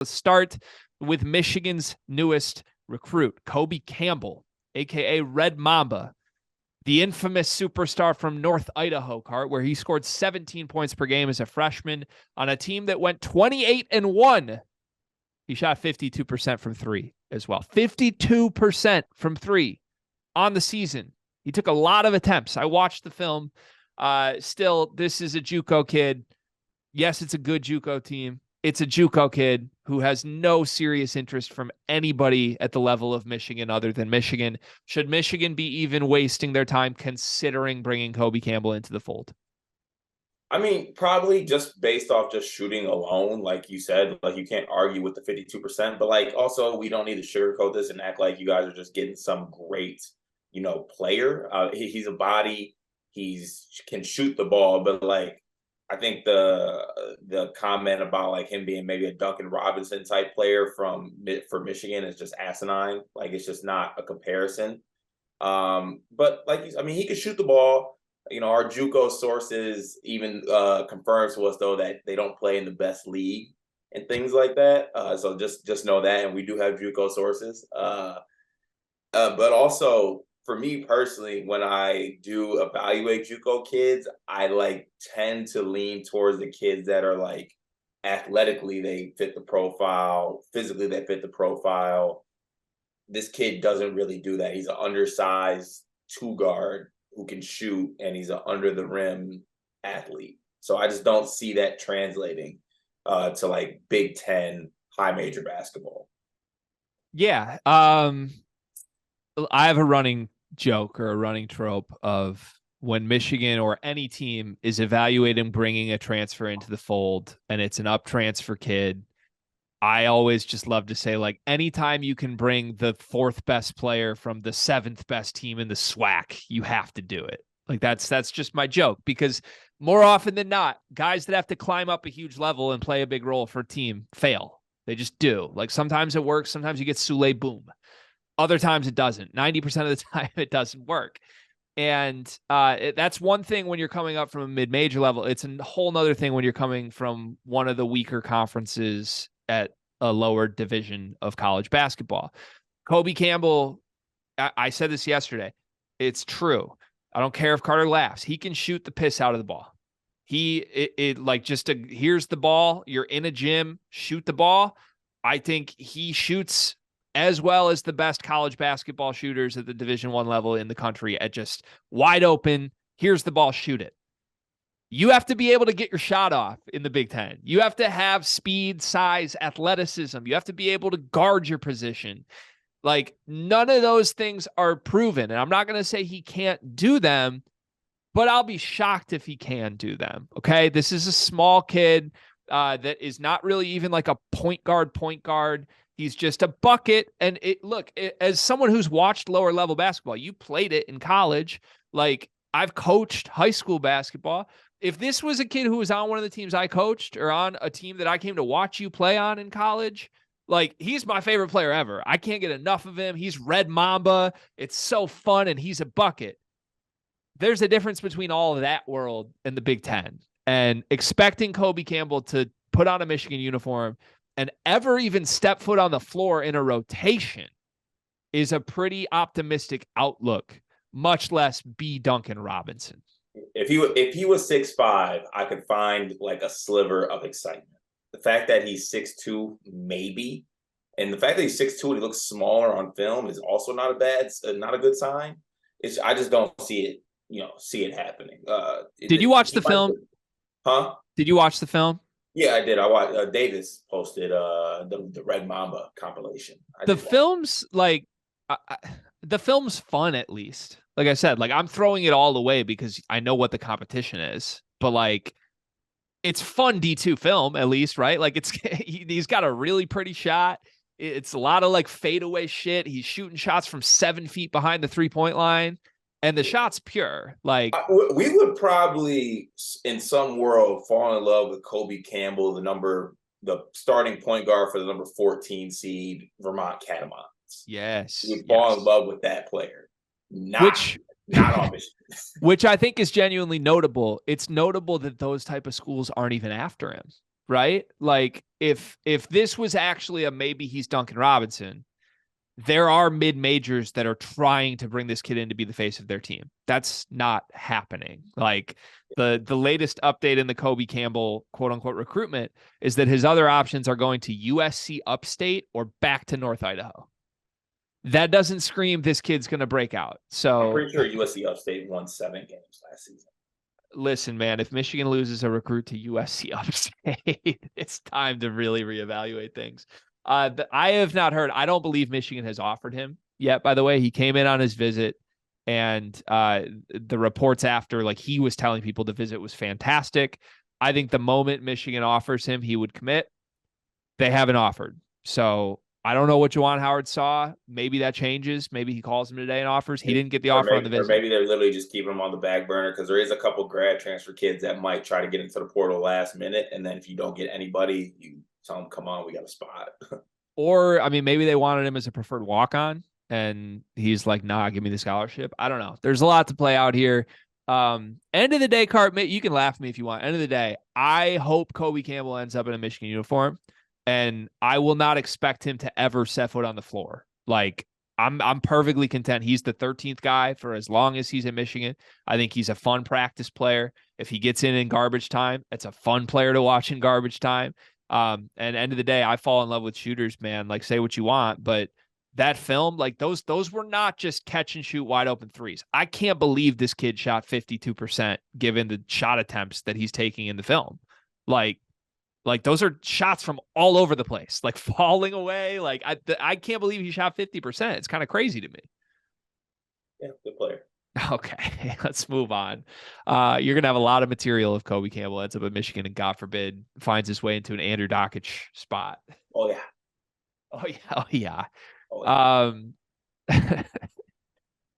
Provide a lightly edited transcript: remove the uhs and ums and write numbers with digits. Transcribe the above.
Let's start with Michigan's newest recruit, Cobi Campbell, a.k.a. Red Mamba, the infamous superstar from North Idaho, where he scored 17 points per game as a freshman on a team that went 28-1. He shot 52% from three as well. 52% from three on the season. He took a lot of attempts. I watched the film. Still, this is a JUCO kid. Yes, it's a good JUCO team. It's a JUCO kid who has no serious interest from anybody at the level of Michigan other than Michigan. Should Michigan be even wasting their time considering bringing Cobi Campbell into the fold? I mean, probably just based off just shooting alone, like you said, like you can't argue with the 52%, but like also we don't need to sugarcoat this and act like you guys are just getting some great, player. He's a body, can shoot the ball, but like I think the comment about like him being maybe a Duncan Robinson type player for Michigan is just asinine. Like it's just not a comparison. But like I mean, he could shoot the ball. Our JUCO sources even confirms to us though that they don't play in the best league and things like that. So just know that, and we do have JUCO sources. But also for me personally, when I do evaluate JUCO kids, I like tend to lean towards the kids that are like athletically they fit the profile, physically they fit the profile. This kid doesn't really do that. He's an undersized two guard who can shoot, and he's an under the rim athlete. So I just don't see that translating to like Big Ten high major basketball. Yeah. I have a running joke or a running trope of when Michigan or any team is evaluating bringing a transfer into the fold and it's an up transfer kid, I always just love to say, like, anytime you can bring the fourth best player from the seventh best team in the SWAC, you have to do it. Like that's just my joke, because more often than not, guys that have to climb up a huge level and play a big role for a team fail. They just do. Like sometimes it works. Sometimes you get Sule Boom. Other times it doesn't. 90% of the time it doesn't work. And that's one thing when you're coming up from a mid-major level. It's a whole nother thing when you're coming from one of the weaker conferences at a lower division of college basketball. Cobi Campbell, I said this yesterday. It's true. I don't care if Carter laughs. He can shoot the piss out of the ball. Here's the ball. You're in a gym, shoot the ball. I think he shoots as well as the best college basketball shooters at the Division I level in the country at just wide open. Here's the ball, shoot it. You have to be able to get your shot off in the Big Ten. You have to have speed, size, athleticism. You have to be able to guard your position. Like, none of those things are proven. And I'm not going to say he can't do them, but I'll be shocked if he can do them. Okay. This is a small kid that is not really even like a point guard. He's just a bucket. And as someone who's watched lower level basketball, you played it in college. Like, I've coached high school basketball. If this was a kid who was on one of the teams I coached or on a team that I came to watch you play on in college, like, he's my favorite player ever. I can't get enough of him. He's Red Mamba. It's so fun, and he's a bucket. There's a difference between all of that world and the Big Ten. And expecting Cobi Campbell to put on a Michigan uniform and ever even step foot on the floor in a rotation is a pretty optimistic outlook, much less be Duncan Robinson. If he was 6'5", I could find like a sliver of excitement. The fact that he's 6'2", maybe, and the fact that he's 6'2" and he looks smaller on film is also not a good sign. I just don't see it happening. Did you watch the film? Huh? Did you watch the film? Yeah, I did. I watched. Davis posted the Red Mamba compilation. The film's fun, at least. Like I said, like, I'm throwing it all away because I know what the competition is, but like, it's fun D2 film, at least, right? Like, he's got a really pretty shot. It's a lot of like fadeaway shit. He's shooting shots from 7 feet behind the 3-point line, and the shot's pure. Like, we would probably, in some world, fall in love with Cobi Campbell, the starting point guard for the number 14 seed Vermont Catamounts. Yes, we would fall in love with that player. Not on Michigan. Which I think is genuinely notable. It's notable that those type of schools aren't even after him. right? Like if this was actually a maybe he's Duncan Robinson, there are mid-majors that are trying to bring this kid in to be the face of their team. That's not happening. Like the latest update in the Cobi Campbell quote unquote recruitment is that his other options are going to USC Upstate or back to North Idaho. That doesn't scream this kid's going to break out. So I'm pretty sure USC Upstate won 7 games last season. Listen, man, if Michigan loses a recruit to USC Upstate, it's time to really reevaluate things. I have not heard. I don't believe Michigan has offered him yet. By the way, he came in on his visit, and the reports after, like he was telling people the visit was fantastic. I think the moment Michigan offers him, he would commit. They haven't offered, so I don't know what Juwan Howard saw. Maybe that changes. Maybe he calls him today and offers. He didn't get the offer on the visit. Or maybe they're literally just keeping him on the back burner because there is a couple grad transfer kids that might try to get into the portal last minute. And then if you don't get anybody, you tell them, come on, we got a spot. Or, I mean, maybe they wanted him as a preferred walk-on and he's like, nah, give me the scholarship. I don't know. There's a lot to play out here. End of the day, Cart, you can laugh at me if you want. End of the day, I hope Cobi Campbell ends up in a Michigan uniform, and I will not expect him to ever set foot on the floor. Like, I'm perfectly content. He's the 13th guy for as long as he's in Michigan. I think he's a fun practice player. If he gets in garbage time, it's a fun player to watch in garbage time. And end of the day, I fall in love with shooters, man. Like, say what you want, but that film, like those were not just catch and shoot wide open threes. I can't believe this kid shot 52% given the shot attempts that he's taking in the film. Like those are shots from all over the place, like falling away. Like I can't believe he shot 50%. It's kind of crazy to me. Yeah, good player. Okay, let's move on. You're going to have a lot of material if Cobi Campbell ends up at Michigan and, God forbid, finds his way into an Andrew Dockich spot. Oh, yeah. Oh, yeah. Oh, yeah. Oh, yeah.